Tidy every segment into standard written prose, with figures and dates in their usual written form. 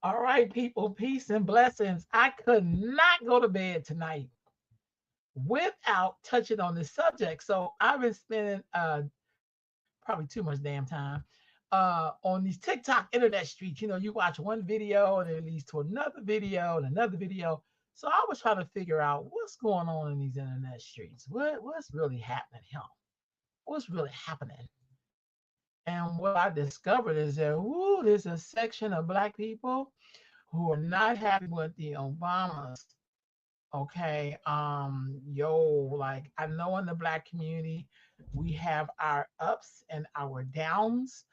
All right, people, peace and blessings. I could not go to bed tonight without touching on this subject. So I've been spending probably too much damn time on these TikTok internet streets. You watch one video and it leads to another video and another video. So I was trying to figure out what's going on in these internet streets. What's really happening here? What's really happening? And what I discovered is that there's a section of black people who are not happy with the Obamas. Okay. Like I know in the black community, we have our ups and our downs.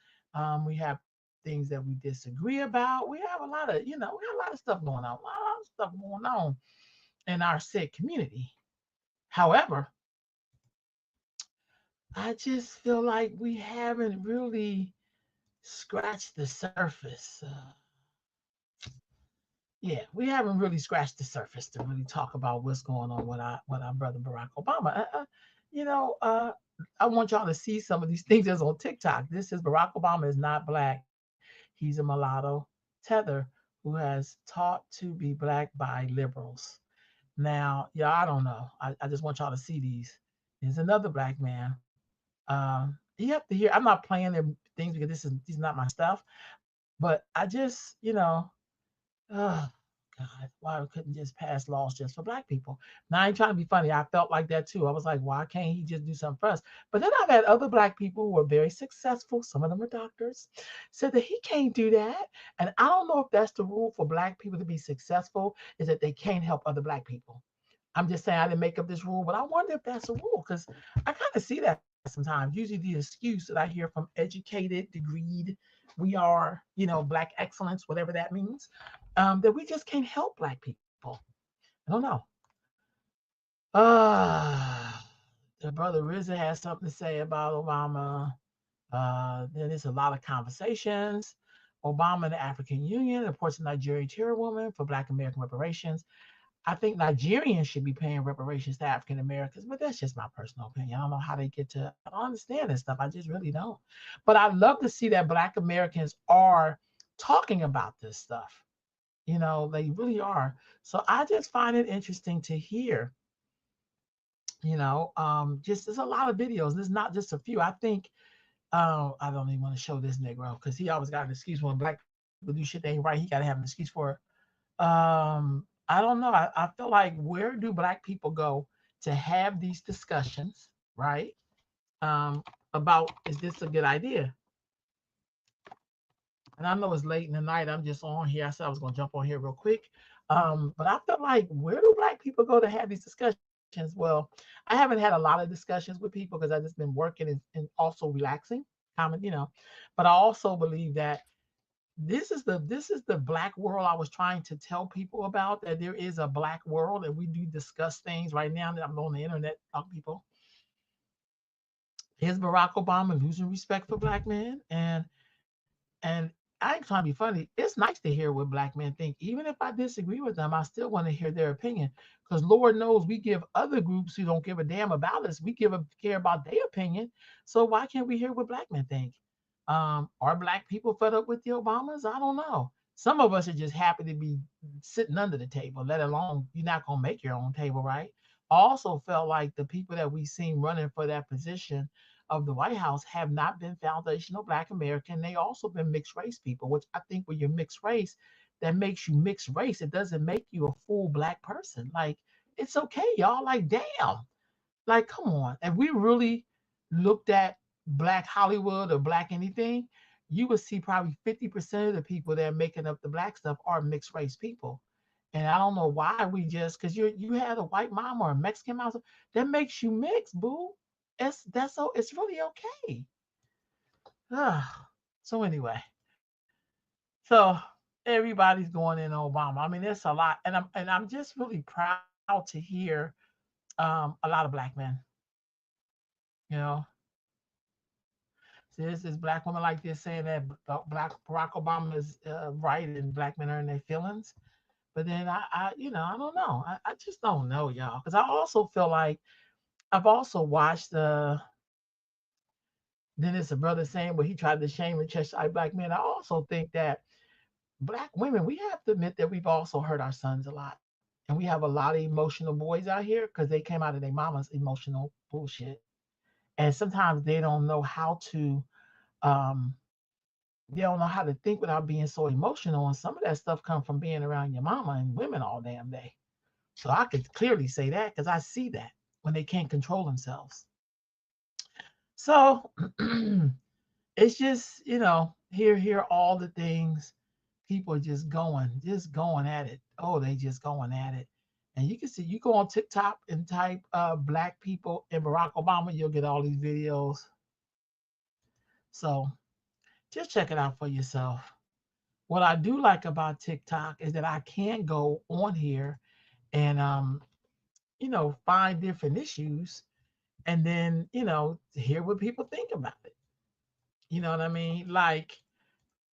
We have things that we disagree about. We have a lot of, we have a lot of stuff going on, a lot of stuff going on in our said community. However, I just feel like we haven't really scratched the surface. Yeah, we haven't really scratched the surface to really talk about what's going on with our brother Barack Obama. You know, uh, I want y'all to see some of these things that's on TikTok. This is Barack Obama is not black. He's a mulatto tether who has taught to be black by liberals. Now, yeah, I don't know. I just want y'all to see these. There's another black man. You have to hear. I'm not playing their things because these are not my stuff. But I just, oh God, why we couldn't just pass laws just for black people? Now I ain't trying to be funny. I felt like that too. I was like, why can't he just do something for us? But then I've had other black people who are very successful, some of them are doctors, said that he can't do that. And I don't know if that's the rule for black people to be successful, is that they can't help other black people. I'm just saying I didn't make up this rule, but I wonder if that's a rule because I kind of see that sometimes. Usually the excuse that I hear from educated, degreed, we are, black excellence, whatever that means, that we just can't help black people. I don't know. Uh, the brother Rizza has something to say about Obama. Then there's a lot of conversations. Obama and the African Union reports a Nigerian chairwoman for Black American reparations. I think Nigerians should be paying reparations to African Americans, but that's just my personal opinion. I don't know how they get to, I don't understand this stuff. I just really don't. But I love to see that Black Americans are talking about this stuff. They really are. So I just find it interesting to hear, just there's a lot of videos. There's not just a few. I think, I don't even want to show this Negro because he always got an excuse when black people do shit that ain't right. He got to have an excuse for it. I don't know. I feel like where do black people go to have these discussions, right? About is this a good idea? And I know it's late in the night. I'm just on here. I said I was gonna jump on here real quick. But I feel like where do black people go to have these discussions? Well, I haven't had a lot of discussions with people because I've just been working and also relaxing, comment. But I also believe that this is the black world I was trying to tell people about, that there is a black world and we do discuss things right now that I'm on the internet talk people. Here's Barack Obama losing respect for black men, and I ain't trying to be funny. It's nice to hear what black men think. Even if I disagree with them, I still want to hear their opinion. Because Lord knows we give other groups who don't give a damn about us, we give a care about their opinion. So why can't we hear what black men think? Are black people fed up with the Obamas? I don't know. Some of us are just happy to be sitting under the table, let alone you're not gonna make your own table, right? I also felt like the people that we seen running for that position of the White House have not been foundational Black American. They also been mixed race people, which I think when you're mixed race, that makes you mixed race. It doesn't make you a full Black person. Like, it's okay, y'all. Like, damn. Like, come on. If we really looked at Black Hollywood or Black anything, you would see probably 50% of the people that are making up the Black stuff are mixed race people. And I don't know why we just, because you had a white mom or a Mexican mom, that makes you mixed, boo. It's really okay. So anyway, so everybody's going in Obama. I mean, it's a lot, and I'm just really proud to hear a lot of black men. You know, so this is black woman like this saying that Black Barack Obama is right and black men are in their feelings. But then I don't know. I just don't know, y'all, because I also feel like I've also watched then it's a brother saying, well, he tried to shame and chastise black men. I also think that Black women, we have to admit that we've also hurt our sons a lot. And we have a lot of emotional boys out here because they came out of their mama's emotional bullshit. And sometimes they don't know how to, um, they don't know how to think without being so emotional. And some of that stuff comes from being around your mama and women all damn day. So I could clearly say that because I see that when they can't control themselves. So it's just, hear all the things people are just going at it. Oh, they just going at it. And you can see, you go on TikTok and type black people and Barack Obama, you'll get all these videos. So just check it out for yourself. What I do like about TikTok is that I can go on here and find different issues and then, hear what people think about it. You know what I mean? Like,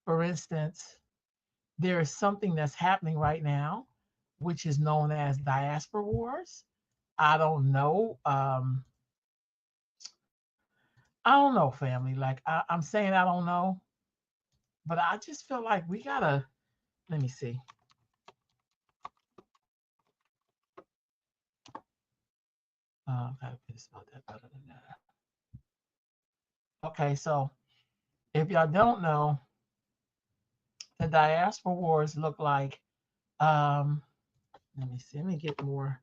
for instance, there is something that's happening right now, which is known as diaspora wars. I don't know. I don't know, family. Like I'm saying, I don't know, but I just feel like we gotta. Let me see. Gotta finish about that better than that. Okay, so if y'all don't know, the diaspora wars look like. Um, Let me see. Let me get more.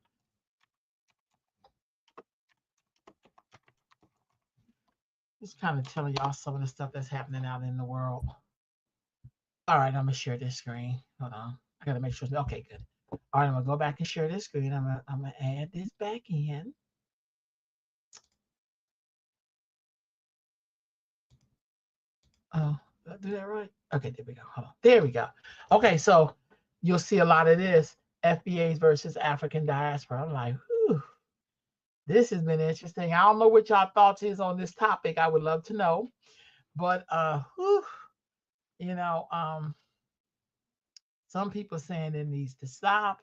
Just kind of telling y'all some of the stuff that's happening out in the world. All right, I'm gonna share this screen. Hold on. I gotta make sure. Okay, good. All right, I'm gonna go back and share this screen. I'm gonna add this back in. Oh, did I do that right? Okay, there we go. Hold on. There we go. Okay, so you'll see a lot of this FBAs versus African diaspora. I'm like, whew, this has been interesting. I don't know what y'all thoughts is on this topic. I would love to know. But whew, you know, um, some people saying it needs to stop.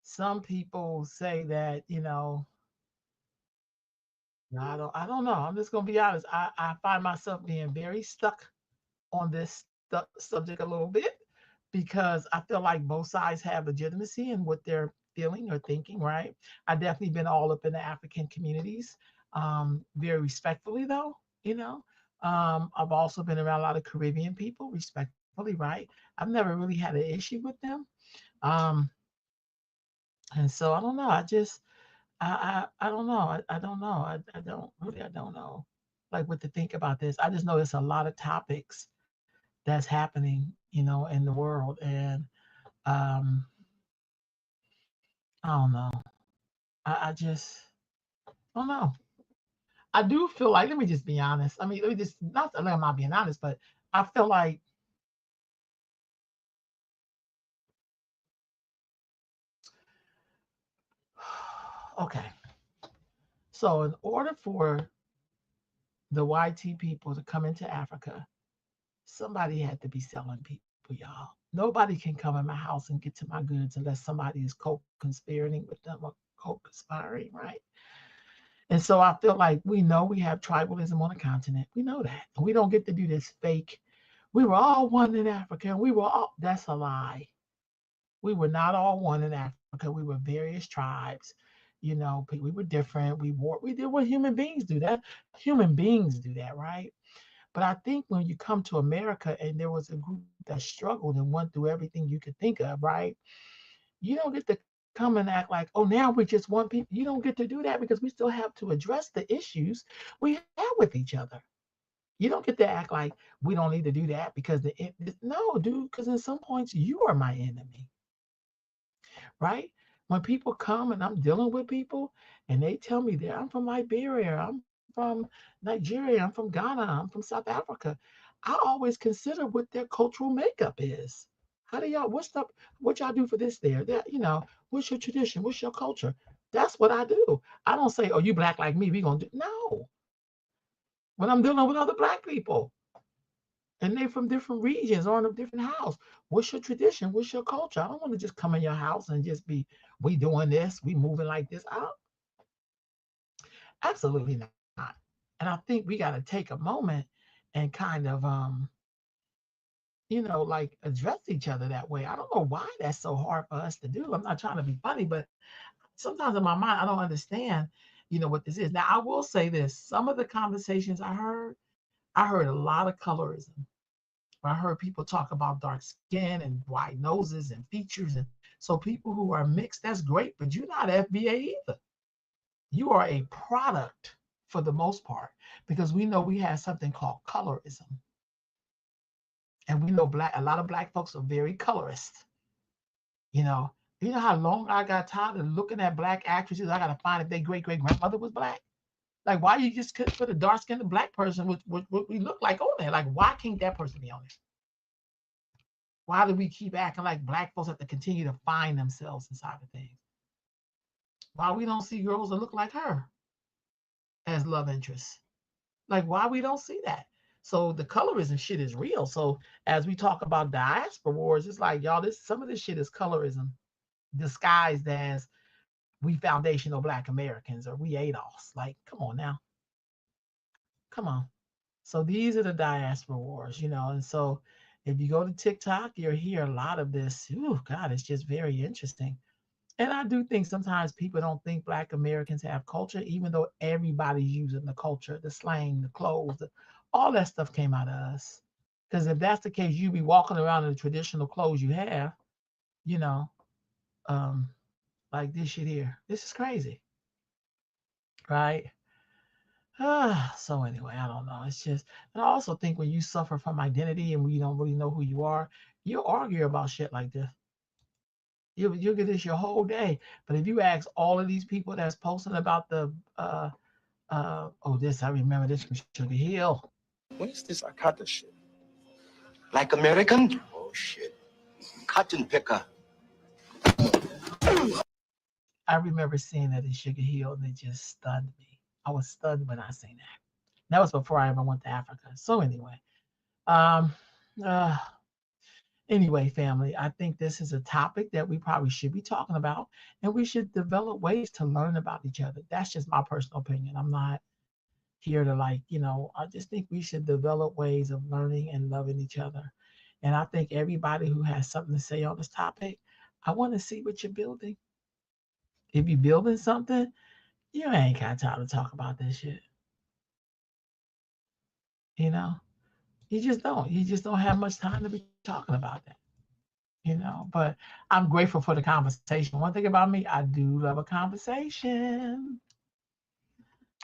Some people say that, I don't know. I'm just gonna be honest. I find myself being very stuck on this subject a little bit because I feel like both sides have legitimacy in what they're feeling or thinking, right? I've definitely been all up in the African communities, very respectfully though, you know. I've also been around a lot of Caribbean people, respectfully, right? I've never really had an issue with them. Um, and so I don't know. I don't know. I don't know. I don't know like what to think about this. I just know there's a lot of topics that's happening, in the world. And um, I don't know. I just I don't know. I do feel like, let me just be honest. I mean, let me just, not that I'm not being honest, but I feel like, okay. So in order for the YT people to come into Africa, somebody had to be selling people, y'all. Nobody can come in my house and get to my goods unless somebody is co-conspiring with them or co-conspiring, right? And so I feel like we know we have tribalism on the continent. We know that. And we don't get to do this fake. We were all one in Africa. And we were all, that's a lie. We were not all one in Africa. We were various tribes. We were different. We did what human beings do. That human beings do that, right? But I think when you come to America and there was a group that struggled and went through everything you could think of, right? You don't get to come and act like, oh, now we're just one people. You don't get to do that because we still have to address the issues we have with each other. You don't get to act like we don't need to do that because no, dude, because in some points you are my enemy, right? When people come and I'm dealing with people and they tell me that I'm from Liberia, I'm from Nigeria, I'm from Ghana, I'm from South Africa, I always consider what their cultural makeup is. How do y'all, what y'all do for this there? That, what's your tradition? What's your culture? That's what I do. I don't say, oh, you black like me, we gonna do no. When I'm dealing with other black people and they from different regions or in a different house, what's your tradition? What's your culture? I don't want to just come in your house and just be, we doing this, we moving like this. Absolutely not. And I think we got to take a moment and kind of like address each other that way. I don't know why that's so hard for us to do. I'm not trying to be funny, but sometimes in my mind, I don't understand, what this is. Now, I will say this. Some of the conversations I heard a lot of colorism. I heard people talk about dark skin and wide noses and features. And so people who are mixed, that's great, but you're not FBA either. You are a product for the most part, because we know we have something called colorism. And we know a lot of black folks are very colorist. You know, you know how long I got tired of looking at black actresses. I gotta find if their great great grandmother was black. Like, why you just couldn't put a dark skinned black person with what we look like on there? Like, why can't that person be on there? Why do we keep acting like black folks have to continue to find themselves inside of things? Why we don't see girls that look like her as love interests? Like, why we don't see that? So the colorism shit is real. So as we talk about diaspora wars, it's like, y'all, some of this shit is colorism disguised as we foundational black Americans or we ADOS. Like, come on now. Come on. So these are the diaspora wars, and so if you go to TikTok, you'll hear a lot of this. Ooh, God, it's just very interesting. And I do think sometimes people don't think Black Americans have culture, even though everybody's using the culture, the slang, the clothes, all that stuff came out of us. Because if that's the case, you be walking around in the traditional clothes you have, you know, um, like this shit here. This is crazy, right? So anyway, I don't know. It's just, and I also think when you suffer from identity and we don't really know who you are, you'll argue about shit like this. You'll get this your whole day. But if you ask all of these people that's posting about the this I remember this from Sugar Hill. What is this Akata shit? Like American? Oh shit. Cotton picker. I remember seeing that in Sugar Hill and it just stunned me. I was stunned when I seen that. That was before I ever went to Africa. So anyway, um, uh, anyway, family, I think this is a topic that we probably should be talking about, and we should develop ways to learn about each other. That's just my personal opinion. I'm not here to I just think we should develop ways of learning and loving each other. And I think everybody who has something to say on this topic, I want to see what you're building. If you're building something, you ain't got time to talk about this shit. You know, you just don't. You just don't have much time to be talking about that. But I'm grateful for the conversation. One thing about me, I do love a conversation.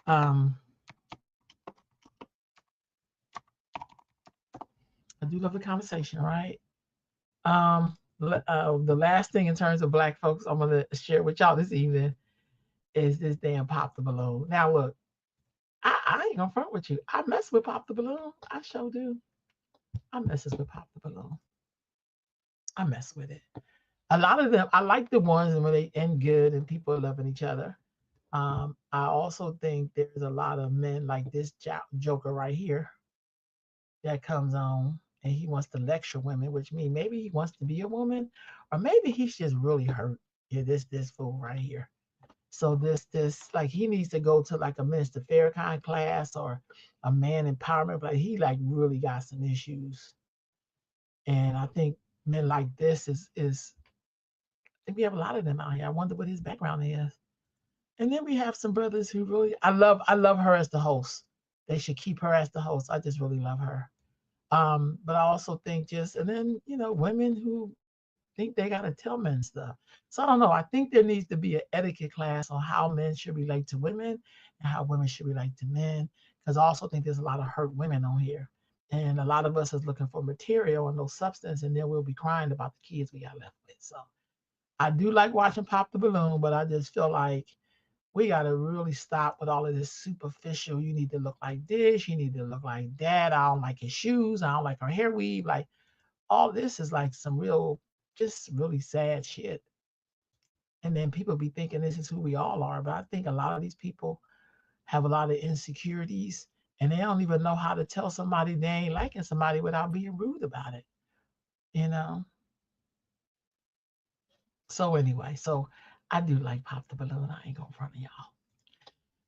I do love the conversation, right? The last thing in terms of Black folks I'm going to share with y'all this evening is this damn Pop the Balloon. Now, look, I ain't going to front with you. I mess with Pop the Balloon. I sure do. I messes with Pop the Balloon. I mess with it. A lot of them, I like the ones when they end good and people are loving each other. I also think there's a lot of men like this joker right here that comes on and he wants to lecture women, which means maybe he wants to be a woman, or maybe he's just really hurt. Yeah, this fool right here. So this like he needs to go to like a Minister Farrakhan class or a man empowerment, but he like really got some issues. And I think men like this is I think we have a lot of them out here. I wonder what his background is. And then we have some brothers who really I love her as the host. They should keep her as the host. I just really love her. But I also think and then women who think they gotta tell men stuff. So I don't know. I think there needs to be an etiquette class on how men should relate to women and how women should relate to men. Because I also think there's a lot of hurt women on here. And a lot of us is looking for material and no substance, and then we'll be crying about the kids we got left with. So I do like watching Pop the Balloon, but I just feel like we got to really stop with all of this superficial. You need to look like this. You need to look like that. I don't like his shoes. I don't like her hair weave. Like all this is like some just really sad shit. And then people be thinking this is who we all are. But I think a lot of these people have a lot of insecurities and they don't even know how to tell somebody they ain't liking somebody without being rude about it. You know? So anyway, I do like Pop the Balloon. I ain't gonna front of y'all.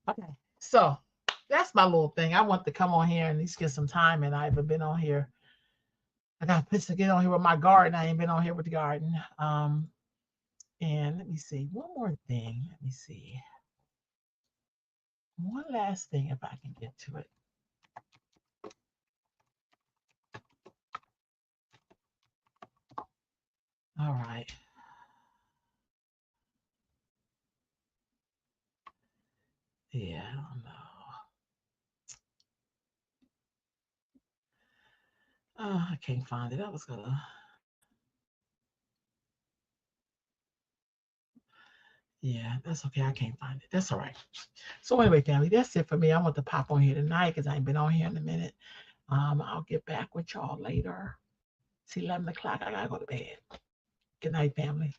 Okay. So that's my little thing. I want to come on here and at least get some time, and I haven't been on here I got pissed to get on here with my garden. I ain't been on here with the garden. And let me see. One more thing. Let me see. One last thing if I can get to it. All right. Yeah, I don't know. I can't find it. I was gonna. Yeah, that's okay. I can't find it. That's all right. So anyway, family, that's it for me. I want to pop on here tonight because I ain't been on here in a minute. I'll get back with y'all later. It's 11 o'clock. I gotta go to bed. Good night, family.